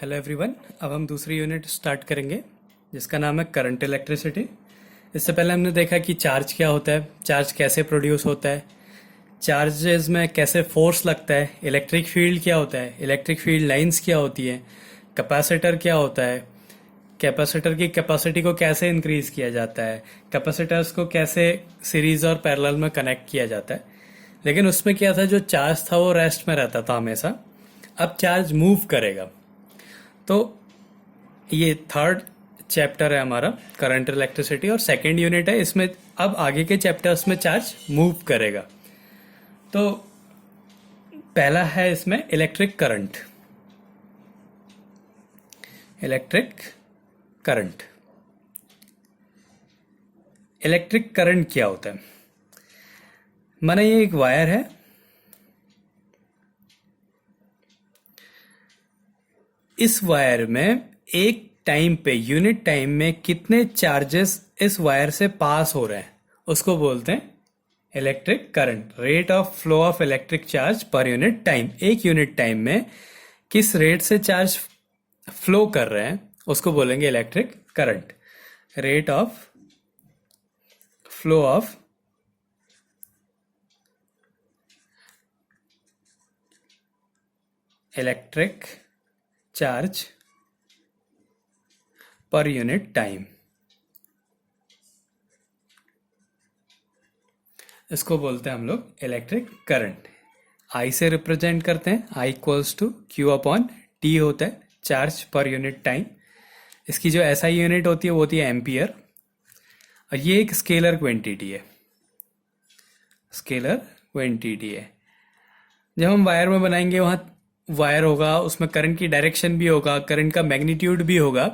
Hello everyone. अब हम दूसरी यूनिट स्टार्ट करेंगे जिसका नाम है करंट इलेक्ट्रिसिटी। इससे पहले हमने देखा कि चार्ज क्या होता है, चार्ज कैसे प्रोड्यूस होता है, चार्जेस में कैसे फोर्स लगता है, इलेक्ट्रिक फील्ड क्या होता है, इलेक्ट्रिक फील्ड लाइंस क्या होती है, कैपेसिटर क्या होता है, कैपेसिटर की कैपेसिटी को कैसे इंक्रीज किया जाता है, कैपेसिटर्स को कैसे सीरीज और पैरेलल में कनेक्ट किया जाता है। लेकिन उसमें क्या था, जो चार्ज था वो रेस्ट में रहता था हमेशा। अब चार्ज मूव करेगा। तो ये थर्ड चैप्टर है हमारा करंट इलेक्ट्रिसिटी और सेकंड यूनिट है इसमें। अब आगे के चैप्टर्स में चार्ज मूव करेगा। तो पहला है इसमें electric current. Electric current, electric current क्या होता है? माने ये एक वायर है, इस वायर में एक टाइम पे, यूनिट टाइम में कितने चार्जेस इस वायर से पास हो रहे हैं उसको बोलते हैं electric current. Rate of flow of electric charge पर यूनिट टाइम, एक यूनिट टाइम में किस रेट से चार्ज फ्लो कर रहे हैं उसको बोलेंगे electric current. Rate of flow of electric charge पर यूनिट टाइम, इसको बोलते हैं हम लोग इलेक्ट्रिक करंट। आई से रिप्रेजेंट करते हैं, I equals to Q upon T होता है चार्ज पर यूनिट टाइम। इसकी जो एसआई यूनिट होती है वो होती है एम्पियर। और ये एक स्केलर क्वांटिटी है, स्केलर क्वांटिटी है। जब हम वायर में बनाएंगे वहाँ वायर होगा, उसमें करंट की डायरेक्शन भी होगा, करंट का मैग्नीट्यूड भी होगा,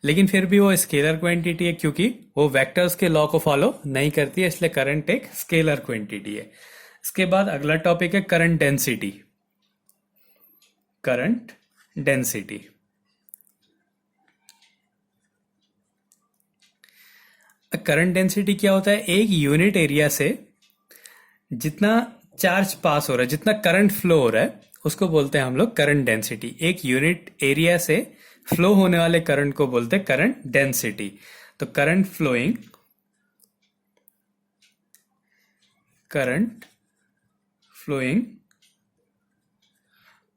लेकिन फिर भी वो स्केलर क्वांटिटी है क्योंकि वो वेक्टर्स के लॉ को फॉलो नहीं करती है, इसलिए करंट एक स्केलर क्वांटिटी है। इसके बाद अगला टॉपिक है current density. Current density, current density क्या होता है? एक यूनिट एरिया से जितना चार्ज पास हो रहा है, जितना करंट फ्लो हो रहा है उसको बोलते हैं हम लोग करंट डेंसिटी। एक यूनिट एरिया से फ्लो होने वाले करंट को बोलते हैं करंट डेंसिटी। तो current flowing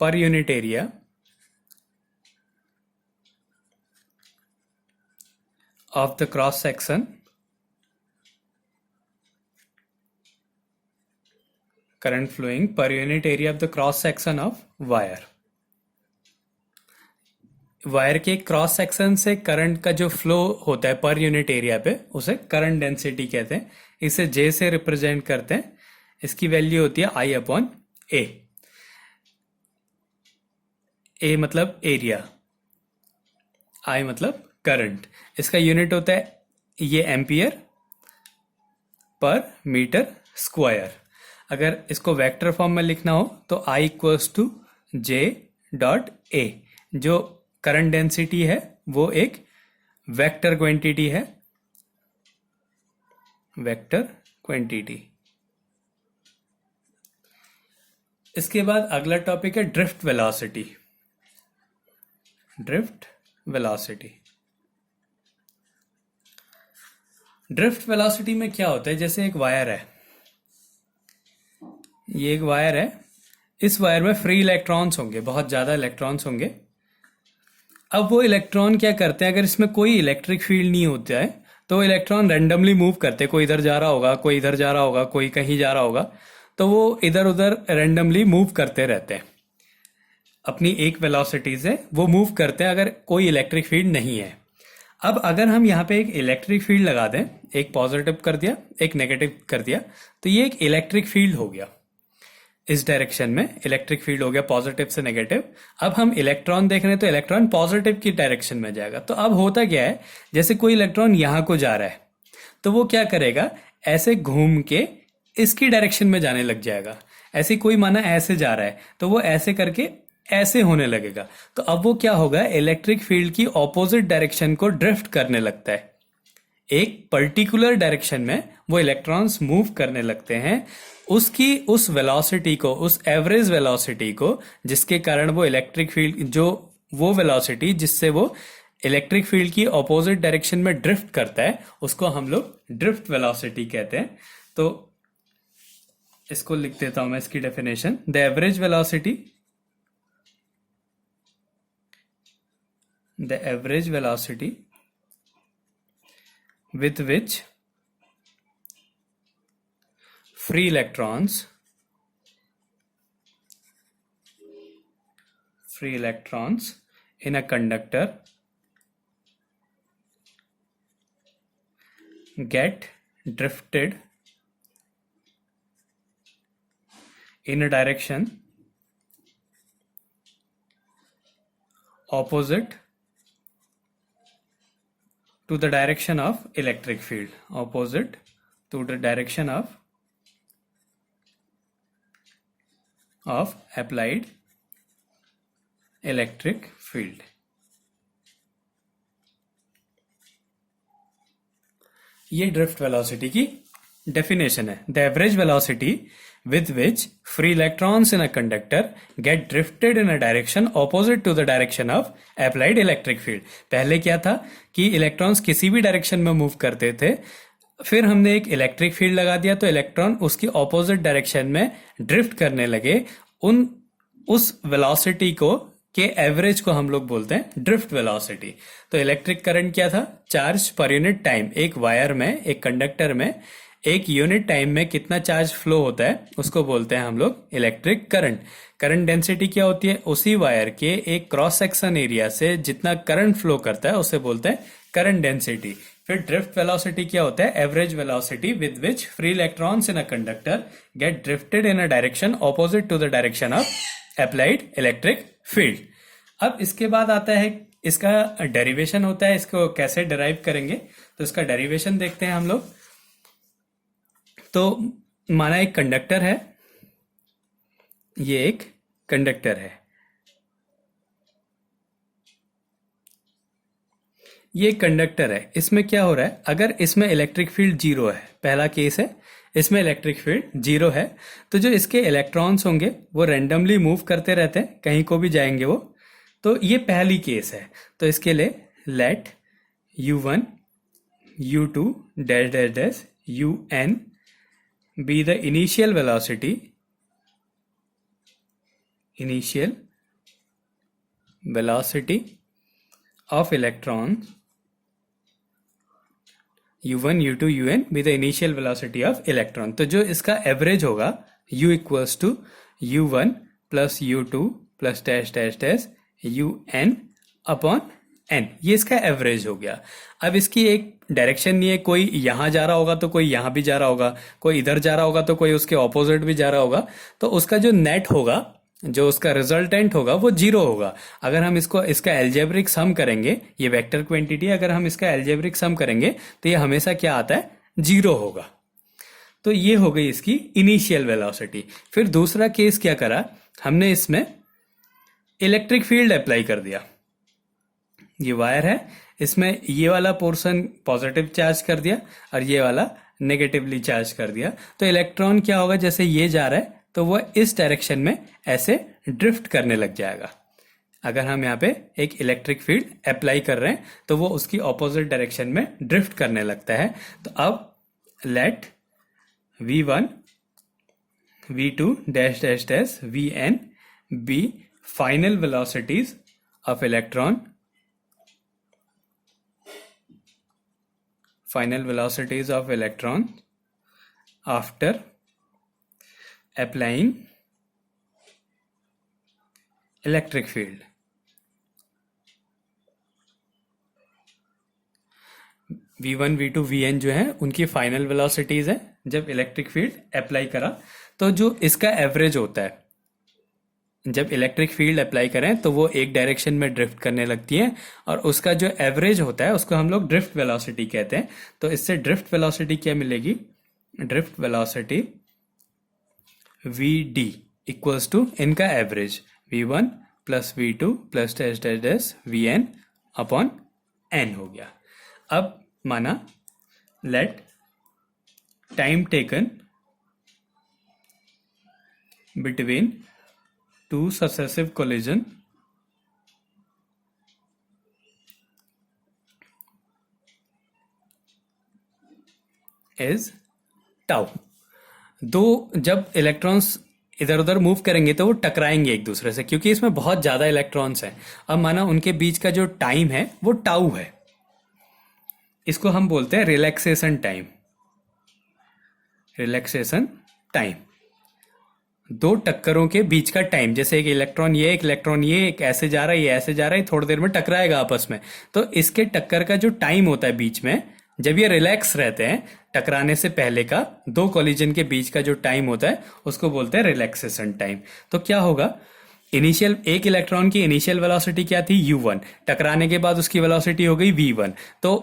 per unit area of the cross section, current flowing per unit area of the cross section of wire। Wire के क्रॉस सेक्शन से करंट का जो फ्लो होता है पर यूनिट एरिया पे उसे करंट डेंसिटी कहते हैं। इसे जे से रिप्रेजेंट करते हैं। इसकी वैल्यू होती है आई अपॉन ए। ए मतलब एरिया, आई मतलब करंट। इसका यूनिट होता है ये एम्पियर पर मीटर स्क्वायर। अगर इसको वेक्टर फॉर्म में लिखना हो तो I equals to J dot A. जो करंट डेंसिटी है वो एक वेक्टर क्वांटिटी है, वेक्टर क्वांटिटी। इसके बाद अगला टॉपिक है drift velocity. Drift velocity, drift velocity में क्या होता है? जैसे एक वायर है, ये एक वायर है, इस वायर में फ्री इलेक्ट्रॉन्स होंगे, बहुत ज्यादा इलेक्ट्रॉन्स होंगे। अब वो इलेक्ट्रॉन क्या करते हैं, अगर इसमें कोई इलेक्ट्रिक फील्ड नहीं होता है तो वो इलेक्ट्रॉन रैंडमली मूव करते हैं। कोई इधर जा रहा होगा, कोई इधर जा रहा होगा, कोई कहीं जा रहा होगा, तो वो इधर उधर रैंडमली मूव करते रहते हैं। अपनी एक वेलोसिटी से वो मूव करते हैं अगर कोई इलेक्ट्रिक फील्ड नहीं है। अब अगर हम यहाँ पे एक इलेक्ट्रिक फील्ड लगा दें, एक पॉजिटिव कर दिया एक नेगेटिव कर दिया, तो ये एक इलेक्ट्रिक फील्ड हो गया। इस डायरेक्शन में इलेक्ट्रिक फील्ड हो गया पॉजिटिव से नेगेटिव। अब हम इलेक्ट्रॉन देख रहे हैं तो इलेक्ट्रॉन पॉजिटिव की डायरेक्शन में जाएगा। तो अब होता क्या है, जैसे कोई इलेक्ट्रॉन यहां को जा रहा है तो वो क्या करेगा, ऐसे घूम के इसकी डायरेक्शन में जाने लग जाएगा। ऐसे कोई माना ऐसे जा रहा है तो वो ऐसे करके ऐसे होने लगेगा। तो अब वो क्या होगा, इलेक्ट्रिक फील्ड की ऑपोजिट डायरेक्शन को ड्रिफ्ट करने लगता है। एक पर्टिकुलर डायरेक्शन में वो इलेक्ट्रॉन्स मूव करने लगते हैं। उसकी उस वेलोसिटी को, उस एवरेज वेलोसिटी को, जिसके कारण वो इलेक्ट्रिक फील्ड, जो वो वेलोसिटी जिससे वो इलेक्ट्रिक फील्ड की ऑपोजिट डायरेक्शन में ड्रिफ्ट करता है उसको हम लोग ड्रिफ्ट वेलोसिटी कहते हैं। तो इसको लिख देता हूं मैं इसकी definition. The average velocity, the average velocity with which free electrons in a conductor get drifted in a direction opposite to the direction of electric field, opposite to the direction of applied electric field। ये drift velocity की definition है। The average velocity with which free electrons in a conductor get drifted in a direction opposite to the direction of applied electric field। पहले क्या था कि electrons किसी भी direction में मूव करते थे, फिर हमने एक इलेक्ट्रिक फील्ड लगा दिया तो इलेक्ट्रॉन उसकी ऑपोजिट डायरेक्शन में ड्रिफ्ट करने लगे। उस वेलोसिटी को के एवरेज को हम लोग बोलते हैं ड्रिफ्ट वेलोसिटी। तो इलेक्ट्रिक करंट क्या था? चार्ज पर यूनिट टाइम। एक वायर में, एक कंडक्टर में एक यूनिट टाइम में कितना चार्ज फ्लो होता है उसको बोलते हैं हम लोग इलेक्ट्रिक करंट। करंट डेंसिटी क्या होती है? उसी वायर के एक क्रॉस सेक्शन एरिया से जितना करंट फ्लो करता है उसे बोलते हैं करंट डेंसिटी। फिर ड्रिफ्ट वेलोसिटी क्या होता है? Average velocity with which free electrons in a conductor get drifted in a direction opposite to the direction of applied electric field. अब इसके बाद आता है इसका डेरिवेशन होता है, इसको कैसे डिराइव करेंगे, तो इसका डेरिवेशन देखते हैं हम लोग। तो माना एक कंडक्टर है, ये एक कंडक्टर है, ये कंडक्टर है। इसमें क्या हो रहा है? अगर इसमें इलेक्ट्रिक फील्ड जीरो है, पहला केस है, इसमें इलेक्ट्रिक फील्ड जीरो है, तो जो इसके इलेक्ट्रॉन्स होंगे वो रैंडमली मूव करते रहते हैं, कहीं को भी जाएंगे वो। तो ये पहली केस है। तो इसके लिए let u1 u2 dash dash dash un be the initial velocity of electrons, u1 u2 un be the initial velocity of electron। तो जो इसका एवरेज होगा u equals to u1 plus u2 plus dash dash dash un upon n, ये इसका average हो गया। अब इसकी एक डायरेक्शन नहीं है, कोई यहां जा रहा होगा तो कोई यहां भी जा रहा होगा, कोई इधर जा रहा होगा तो कोई उसके ऑपोजिट भी जा रहा होगा। तो उसका जो नेट होगा, जो उसका रिजल्टेंट होगा वो जीरो होगा। अगर हम इसका एल्जेब्रिक सम करेंगे, ये वेक्टर क्वांटिटी अगर हम इसका एल्जेब्रिक सम करेंगे तो ये हमेशा क्या आता है? जीरो होगा। तो ये हो गई इसकी इनिशियल वेलोसिटी। फिर दूसरा केस क्या करा हमने, इसमें इलेक्ट्रिक फील्ड अप्लाई कर दिया। ये वायर है, इसमें ये वाला पोर्शन पॉजिटिव चार्ज कर दिया और ये वाला नेगेटिवली चार्ज कर दिया। तो इलेक्ट्रॉन क्या होगा, जैसे ये जा रहा है तो वह इस डायरेक्शन में ऐसे ड्रिफ्ट करने लग जाएगा। अगर हम यहाँ पे एक इलेक्ट्रिक फील्ड अप्लाई कर रहे हैं तो वो उसकी ऑपोजिट डायरेक्शन में ड्रिफ्ट करने लगता है। तो अब let v1 v2 dash dash dash vn be final velocities of electron, final velocities of electron after applying electric field। v1 v2 vn जो है उनकी फाइनल वेलोसिटीज है जब इलेक्ट्रिक फील्ड अप्लाई करा। तो जो इसका एवरेज होता है, जब इलेक्ट्रिक फील्ड अप्लाई करें तो वो एक डायरेक्शन में ड्रिफ्ट करने लगती है, और उसका जो एवरेज होता है उसको हम लोग ड्रिफ्ट वेलोसिटी कहते हैं। तो इससे ड्रिफ्ट वेलोसिटी क्या मिलेगी? Drift velocity vd equals to इनका average v1 plus v2 plus dash dash dash vn upon n हो गया। अब माना let time taken between two successive collision is tau. दो जब इलेक्ट्रॉन्स इधर उधर मूव करेंगे तो वो टकराएंगे एक दूसरे से, क्योंकि इसमें बहुत ज्यादा इलेक्ट्रॉन्स हैं। अब माना उनके बीच का जो टाइम है वो टाउ है, इसको हम बोलते हैं रिलैक्सेशन टाइम। रिलैक्सेशन टाइम, दो टक्करों के बीच का टाइम, जैसे एक इलेक्ट्रॉन ये, एक इलेक्ट्रॉन ये, एक ऐसे जा रहा है, ये ऐसे जा रहा है, थोड़ी देर में टकराएगा आपस में। तो इसके टक्कर का जो टाइम होता है बीच में, जब ये रिलैक्स रहते हैं, टकराने से पहले का दो कॉलिजन के बीच का जो टाइम होता है उसको बोलते हैं रिलैक्सेशन टाइम। तो क्या होगा, इनिशियल एक इलेक्ट्रॉन की इनिशियल वेलोसिटी क्या थी u1, टकराने के बाद उसकी वेलोसिटी हो गई v1, तो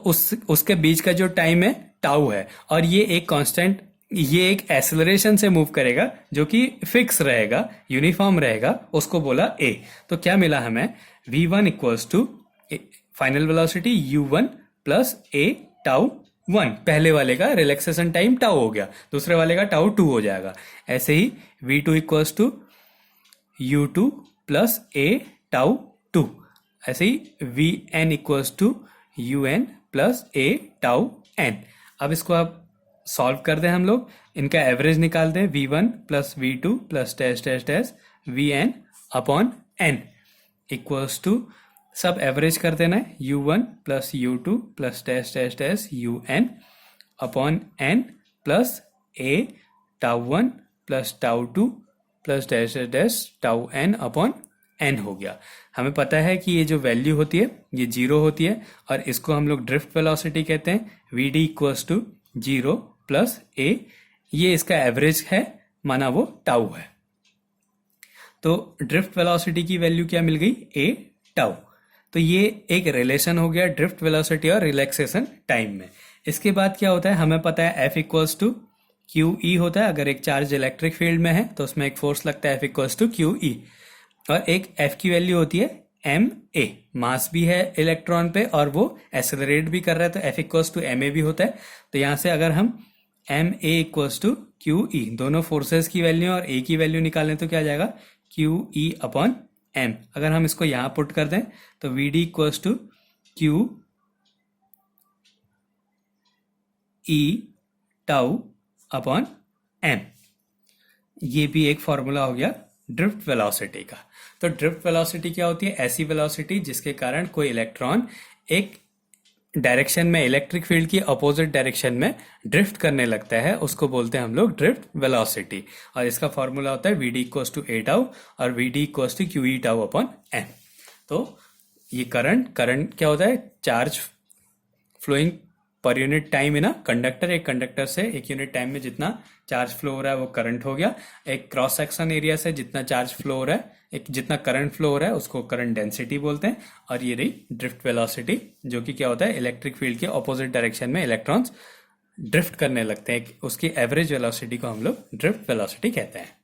उसके बीच का जो टाइम है टाउ है, और ये एक कांस्टेंट, ये एक एक्सेलरेशन से मूव करेगा जो कि फिक्स रहेगा, यूनिफॉर्म रहेगा, उसको बोला a। तो क्या मिला हमें, v1 equals to final velocity u1 plus a tau 1। पहले वाले का रिलैक्सेशन टाइम टाउ हो गया, दूसरे वाले का टाउ 2 हो जाएगा। ऐसे ही v2 equals to u2 plus a tau 2। ऐसे ही vn equals to un plus a tau n। अब इसको आप सॉल्व कर दें, हम लोग इनका एवरेज निकाल दें, v1 plus v2 plus dash dash dash vn upon n equals to, सब एवरेज कर देना है, u1 plus u2 plus dash dash dash un upon n plus a tau 1 plus tau 2 plus dash dash dash tau n upon n हो गया। हमें पता है कि ये जो वैल्यू होती है ये 0 होती है, और इसको हम लोग ड्रिफ्ट वेलोसिटी कहते हैं। vd equals to 0 plus a, ये इसका एवरेज है, माना वो टाउ है। तो ड्रिफ्ट वेलोसिटी की वैल्यू क्या मिल गई, a टाउ। तो ये एक रिलेशन हो गया ड्रिफ्ट वेलोसिटी और रिलैक्सेशन टाइम में। इसके बाद क्या होता है, हमें पता है F equals to Q E होता है। अगर एक चार्ज इलेक्ट्रिक फील्ड में है तो उसमें एक फोर्स लगता है F equals to Q E, और एक F की वैल्यू होती है एम ए, मास भी है इलेक्ट्रॉन पे और वो एक्सेलरेट भी कर रहा है, तो F equals to M A भी होता है। तो यहाँ से अगर हम M A equals to Q E, दोनों फोर्सेस की वैल्यू और ए की वैल्यू निकालें तो क्या आ जाएगा, क्यू ई अपॉन एम। अगर हम इसको यहाँ पुट कर दें तो V D equals to Q E tau upon M. ये भी एक फॉर्मूला हो गया ड्रिफ्ट वेलोसिटी का। तो ड्रिफ्ट वेलोसिटी क्या होती है, ऐसी वेलोसिटी जिसके कारण कोई इलेक्ट्रॉन एक डायरेक्शन में, इलेक्ट्रिक फील्ड की अपोजिट डायरेक्शन में ड्रिफ्ट करने लगता है, उसको बोलते हैं हम लोग ड्रिफ्ट वेलोसिटी। और इसका फॉर्मूला होता है V D equals to A tau और V D equals to Q E tau upon M. तो ये करंट क्या होता है, charge flowing per unit time in a conductor. एक कंडक्टर से एक यूनिट टाइम में जितना चार्ज फ्लो हो रहा है वो करंट हो गया। एक क्रॉस सेक्शन एरिया से जितना चार्ज फ्लो हो रहा है, एक जितना करंट फ्लो हो रहा है उसको करंट डेंसिटी बोलते हैं। और ये रही ड्रिफ्ट वेलोसिटी, जो कि क्या होता है, इलेक्ट्रिक फील्ड के ऑपोजिट डायरेक्शन में इलेक्ट्रॉन्स ड्रिफ्ट करने लगते हैं, उसकी एवरेज वेलोसिटी को हम लोग ड्रिफ्ट वेलोसिटी कहते हैं।